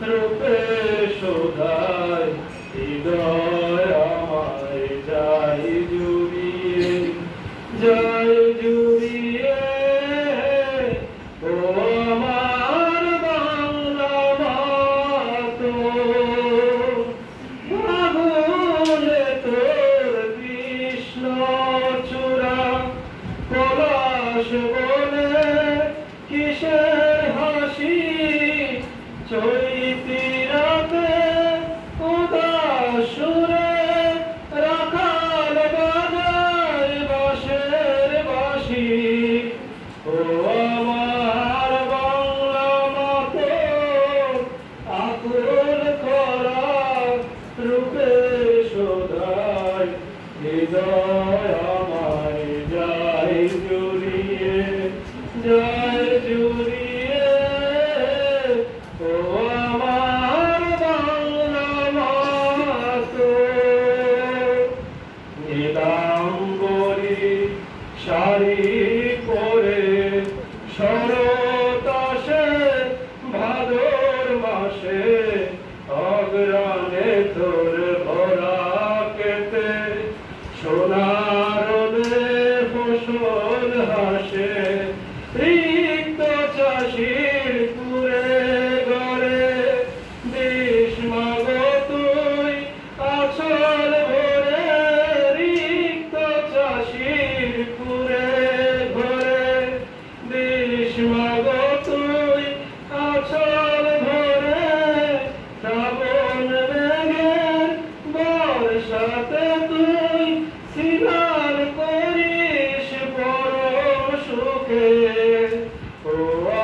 রূপে শোধায় হৃদয় আমায় যায় জুড়িয়ে ও আমার বাংলা মাতো আগুনে তোর কৃষ্ণ চূড়া পলাশ বলে কিসের হাসি চৈতি রাতে উদাস সুরে রাখাল বাজায় বাঁশের বাঁশি ও আমার বাংলা মাতো আকুল করা রূপে শোধায় হৃদয় আমায় যায় জুড়িয়ে শাড়ি পরে শরৎ আসে ভাদর মাসে অগ্রাণে তোর ভরা কেতে সোনার ফসল হাসে রিক্ত চাষির কুড়ে গড়ে দেশ মাগো তুই আছল ভরে রিক্ত চাষির কুড়ে ঘরে দেশ মাগো তুই আছল ভরে শ্রাবণ মেঘের বর্ষাতে তুই সিনার করিস পরম সুখে ও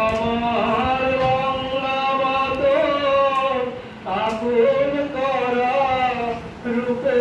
আমার বাংলা মাতো আকুল করা রূপে